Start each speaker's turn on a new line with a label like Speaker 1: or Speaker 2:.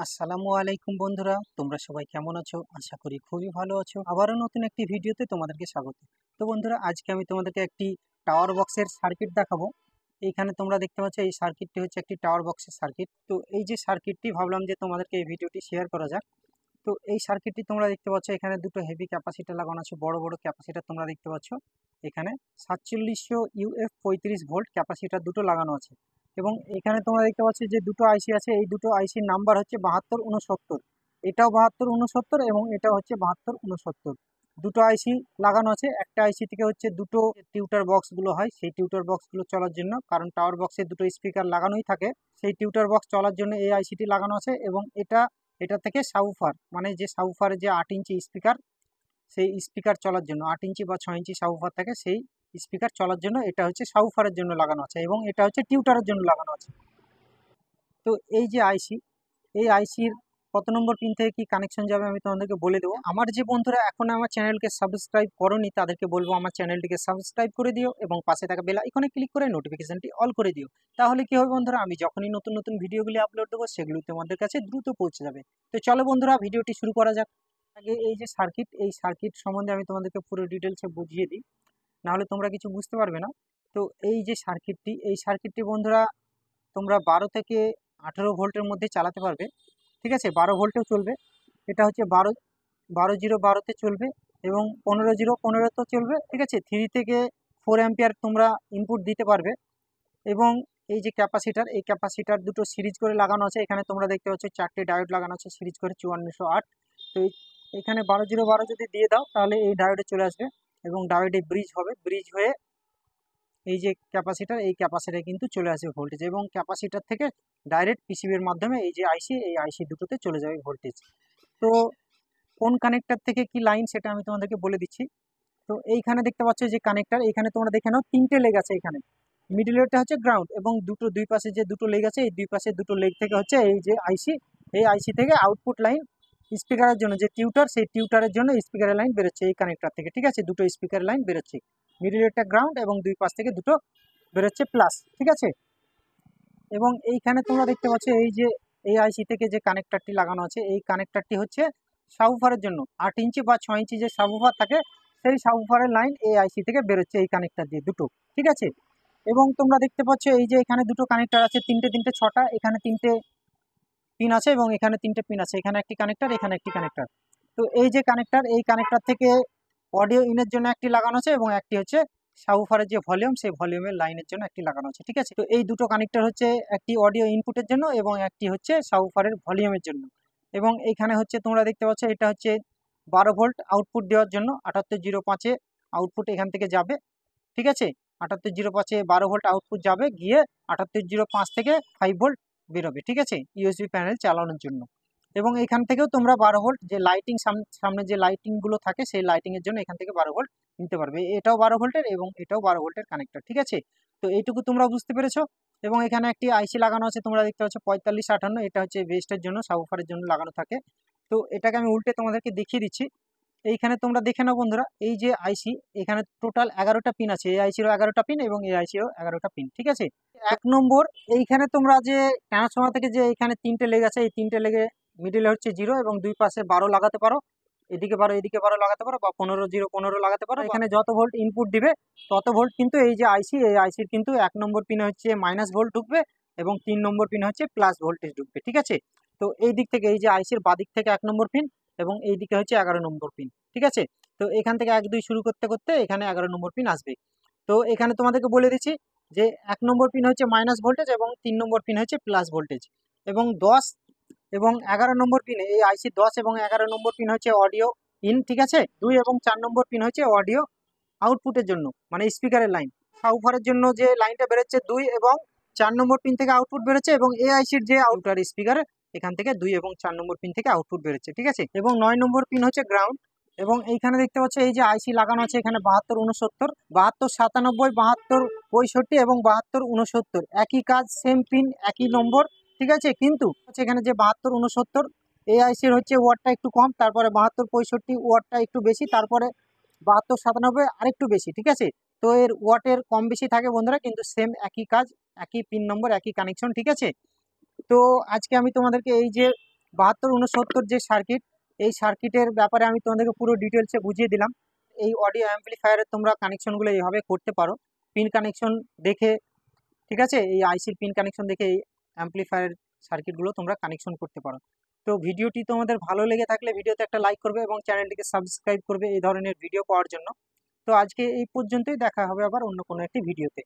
Speaker 1: আসসালামু আলাইকুম বন্ধুরা, তোমরা সবাই কেমন আছো? আশা করি খুবই ভালো আছো। আবারও নতুন একটি ভিডিওতে তোমাদেরকে স্বাগত। তো বন্ধুরা, আজকে আমি তোমাদেরকে একটি টাওয়ার বক্সের সার্কিট দেখাবো। এইখানে তোমরা দেখতে পাচ্ছ এই সার্কিটটি হচ্ছে একটি টাওয়ার বক্সের সার্কিট। তো এই যে সার্কিটটি ভাবলাম যে তোমাদেরকে এই ভিডিওটি শেয়ার করা যাক। তো এই সার্কিটটি তোমরা দেখতে পাচ্ছ এখানে দুটো হেভি ক্যাপাসিটার লাগানো আছে, বড় বড় ক্যাপাসিটার তোমরা দেখতে পাচ্ছ। এখানে 4700 ইউএফ 35 ভোল্ট ক্যাপাসিটার দুটো লাগানো আছে। এবং এখানে তোমরা দেখতে পাচ্ছ যে দুটো আইসি আছে, এই দুটো আইসির নাম্বার হচ্ছে 7269। এটাও 7269 এবং এটা হচ্ছে 7269। দুটো আইসি লাগানো আছে। একটা আইসি থেকে হচ্ছে দুটো টিউটার বক্সগুলো হয়, সেই টিউটার বক্সগুলো চলার জন্য, কারণ টাওয়ার বক্সে দুটো স্পিকার লাগানোই থাকে, সেই টিউটার বক্স চলার জন্য এই আইসিটি লাগানো আছে। এবং এটা থেকে সাউফার, মানে যে সাউফারের যে 8 ইঞ্চি স্পিকার, সেই স্পিকার চলার জন্য 8 ইঞ্চি বা 6 ইঞ্চি সাউফার থাকে, সেই স্পিকার চলার জন্য এটা হচ্ছে সাউফারের জন্য লাগানো আছে এবং এটা হচ্ছে টিউটারের জন্য লাগানো আছে। তো এই যে আইসি, এই আইসির কত নম্বর পিন থেকে কি কানেকশন যাবে আমি তোমাদেরকে বলে দেবো। আমার যে বন্ধুরা এখন আমার চ্যানেলকে সাবস্ক্রাইব করোনি তাদেরকে বলবো আমার চ্যানেলটিকে সাবস্ক্রাইব করে দিও এবং পাশে থাকা বেল আইকনে ক্লিক করে নোটিফিকেশনটি অল করে দিও। তাহলে কি হবে বন্ধুরা, আমি যখনই নতুন নতুন ভিডিওগুলি আপলোড দেবো সেগুলো তোমাদের কাছে দ্রুত পৌঁছে যাবে। তো চলো বন্ধুরা, ভিডিওটি শুরু করা যাক। আগে এই যে সার্কিট, এই সার্কিট সম্বন্ধে আমি তোমাদেরকে পুরো ডিটেলসে বুঝিয়ে দিই, নাহলে তোমরা কিছু বুঝতে পারবে না। তো এই যে সার্কিটটি, এই সার্কিটটি বন্ধুরা তোমরা 12 থেকে 18 ভোল্টের মধ্যে চালাতে পারবে। ঠিক আছে, 12 ভোল্টেও চলবে। এটা হচ্ছে 12 0 12-তে চলবে এবং 15 0 15-তেও চলবে। ঠিক আছে, 3 থেকে 4 অ্যাম্পিয়ার তোমরা ইনপুট দিতে পারবে। এবং এই যে ক্যাপাসিটার, এই ক্যাপাসিটার দুটো সিরিজ করে লাগানো আছে। এখানে তোমরা দেখতে পাচ্ছ 4টে ডায়োড লাগানো আছে সিরিজ করে 5408। তো এখানে 12 0 12 যদি দিয়ে দাও তাহলে এই ডায়োডে চলে আসবে এবং ডায়োডে ব্রিজ হবে, ব্রিজ হয়ে এই যে ক্যাপাসিটার, এই ক্যাপাসিটারে কিন্তু চলে আসবে ভোল্টেজ এবং ক্যাপাসিটার থেকে ডাইরেক্ট পিসিবির মাধ্যমে এই যে আইসি, এই আইসি দুটোতে চলে যাবে ভোল্টেজ। তো কোন কানেক্টর থেকে কি লাইন সেটা আমি তোমাদেরকে বলে দিচ্ছি। তো এইখানে দেখতে পাচ্ছ যে কানেক্টর, এইখানে তোমরা দেখে নাও 3টে লেগ আছে। এখানে মিডিলেরটা হচ্ছে গ্রাউন্ড এবং দুই পাশে যে দুটো লেগ আছে, এই দুই পাশে দুটো লেগ থেকে হচ্ছে এই যে আইসি, এই আইসি থেকে আউটপুট লাইন স্পিকারের জন্য যে টিউটার, সেই টিউটারের জন্য স্পিকারের লাইন বেরোচ্ছে এই কানেক্টর থেকে। ঠিক আছে, দুটো স্পিকারের লাইন বেরোচ্ছে, মিডিলেরটা গ্রাউন্ড এবং দুই পাশ থেকে দুটো বেরোচ্ছে প্লাস। ঠিক আছে, এবং এইখানে তোমরা দেখতে পাচ্ছ এই যে এই আইসি থেকে যে কানেক্টরটি লাগানো আছে, এই কানেক্টরটি হচ্ছে সাবউফারের জন্য। 8 ইঞ্চি বা 6 ইঞ্চি যে সাবউফার থাকে, সেই সাবউফারের লাইন এই আইসি থেকে বেরোচ্ছে এই কানেক্টর দিয়ে দুটো। ঠিক আছে, এবং তোমরা দেখতে পাচ্ছ এই যে এখানে দুটো কানেক্টর আছে, তিনটে তিনটে 6টা, এখানে 3টে পিন আছে এবং এখানে 3টে পিন আছে, এখানে একটি কানেক্টর, এখানে একটি কানেক্টর। তো এই যে কানেক্টর, এই কানেক্টর থেকে অডিও ইনের জন্য একটি লাগানো আছে এবং একটি হচ্ছে সাবউফারের যে ভলিউম, সেই ভলিউমের লাইনের জন্য একটি লাগানো আছে। ঠিক আছে, তো এই দুটো কানেক্টর হচ্ছে একটি অডিও ইনপুটের জন্য এবং একটি হচ্ছে সাবউফারের ভলিউমের জন্য। এবং এইখানে হচ্ছে তোমরা দেখতে পাচ্ছ এটা হচ্ছে 12 ভোল্ট আউটপুট দেওয়ার জন্য। 7805-এ আউটপুট এখান থেকে যাবে। ঠিক আছে, 7805-এ 12 ভোল্ট আউটপুট যাবে, গিয়ে 7805 থেকে 5 ভোল্ট বেরোবে। ঠিক আছে, ইউএসবি প্যানেল চালানোর জন্য। এবং এখান থেকেও তোমরা 12 ভোল্ট যে লাইটিং, সামনে যে লাইটিংগুলো থাকে সেই লাইটিংয়ের জন্য এখান থেকে 12 ভোল্ট নিতে পারবে। এটাও 12 ভোল্টের এবং এটাও 12 ভোল্টের কানেক্টর। ঠিক আছে, তো এইটুকু তোমরা বুঝতে পেরেছো। এবং এখানে একটি আইসি লাগানো আছে, তোমরা দেখতে পাচ্ছ 4558, এটা হচ্ছে বেস্টের জন্য, সাবউফারের জন্য লাগানো থাকে। তো এটাকে আমি উল্টে তোমাদেরকে দেখিয়ে দিচ্ছি। এইখানে তোমরা দেখে নাও বন্ধুরা, এই যে আইসি, এখানে টোটাল 11টা পিন আছে, এই আইসিরও 11টা পিন এবং এই আইসিরও 11টা পিন। ঠিক আছে, 1 নম্বর, এইখানে তোমরা যে ট্রান্সফর্মার থেকে যে এইখানে 3টে লেগ আছে, এই 3টে লেগে মিডিলে হচ্ছে 0 এবং দুই পাশে 12 লাগাতে পারো, এদিকে 12 এদিকে 12 লাগাতে পারো, বা 15 0 15 লাগাতে পারো। এখানে যত ভোল্ট ইনপুট দিবে তত ভোল্ট কিন্তু এই যে আইসি, এই আইসির কিন্তু 1 নম্বর পিনে হচ্ছে মাইনাস ভোল্ট ঢুকবে এবং 3 নম্বর পিন হচ্ছে প্লাস ভোল্টেজ ঢুকবে। ঠিক আছে, তো এই দিক থেকে এই যে আইসির বাদিক থেকে 1 নম্বর পিন এবং এই দিকে হচ্ছে 11 নম্বর পিন। ঠিক আছে, তো এখান থেকে 1 2 শুরু করতে করতে এখানে 11 নম্বর পিন আসবে। তো এখানে তোমাদেরকে বলে দিচ্ছি যে 1 নম্বর পিন হচ্ছে মাইনাস ভোল্টেজ এবং 3 নম্বর পিন হচ্ছে প্লাস ভোল্টেজ। এবং 10 এবং 11 নম্বর পিনে এই আইসি 10 এবং 11 নম্বর পিন হচ্ছে অডিও ইন। ঠিক আছে, 2 এবং 4 নম্বর পিন হচ্ছে অডিও আউটপুটের জন্য, মানে স্পিকারের লাইন। সাবউফারের জন্য যে লাইনটা বেরোচ্ছে 2 এবং 4 নম্বর পিন থেকে আউটপুট বেরোচ্ছে এবং এই আইসির যে আউটার স্পিকার, এখান থেকে 2 এবং 4 নম্বর পিন থেকে আউটপুট বেরোচ্ছে। ঠিক আছে, এবং 9 নম্বর পিন হচ্ছে গ্রাউন্ড। এবং এইখানে দেখতে পাচ্ছ এই যে আইসি লাগানো আছে, এখানে 72 69, 72 97, 72 65 এবং 72 69, একই কাজ, সেম পিন, একই নম্বর। ঠিক আছে, কিন্তু এখানে যে 72 69, এই আইসির হচ্ছে ওয়াটটা একটু কম, তারপরে 72 65 ওয়াটটা একটু বেশি, তারপরে 72 97 আরেকটু বেশি। ঠিক আছে, তো এর ওয়াটের কম বেশি থাকে বন্ধুরা, কিন্তু সেম একই কাজ, একই পিন নম্বর, একই কানেকশন। ঠিক আছে, তো আজকে আমি তোমাদেরকে এই যে 7269 যে সার্কিট, এই সার্কিটের ব্যাপারে আমি তোমাদেরকে পুরো ডিটেলসে বুঝিয়ে দিলাম। এই অডিও অ্যাম্পলিফায়ারের তোমরা কানেকশনগুলো এইভাবে করতে পারো, পিন কানেকশন দেখে, ঠিক আছে, এই আইসির পিন কানেকশন দেখে এই অ্যাম্পলিফায়ার সার্কিটগুলো তোমরা কানেকশন করতে পারো। তো ভিডিওটি তোমাদের ভালো লেগে থাকলে ভিডিওতে একটা লাইক করবে এবং চ্যানেলটিকে সাবস্ক্রাইব করবে এই ধরনের ভিডিও পাওয়ার জন্য। তো আজকে এই পর্যন্তই, দেখা হবে আবার অন্য কোনো একটি ভিডিওতে।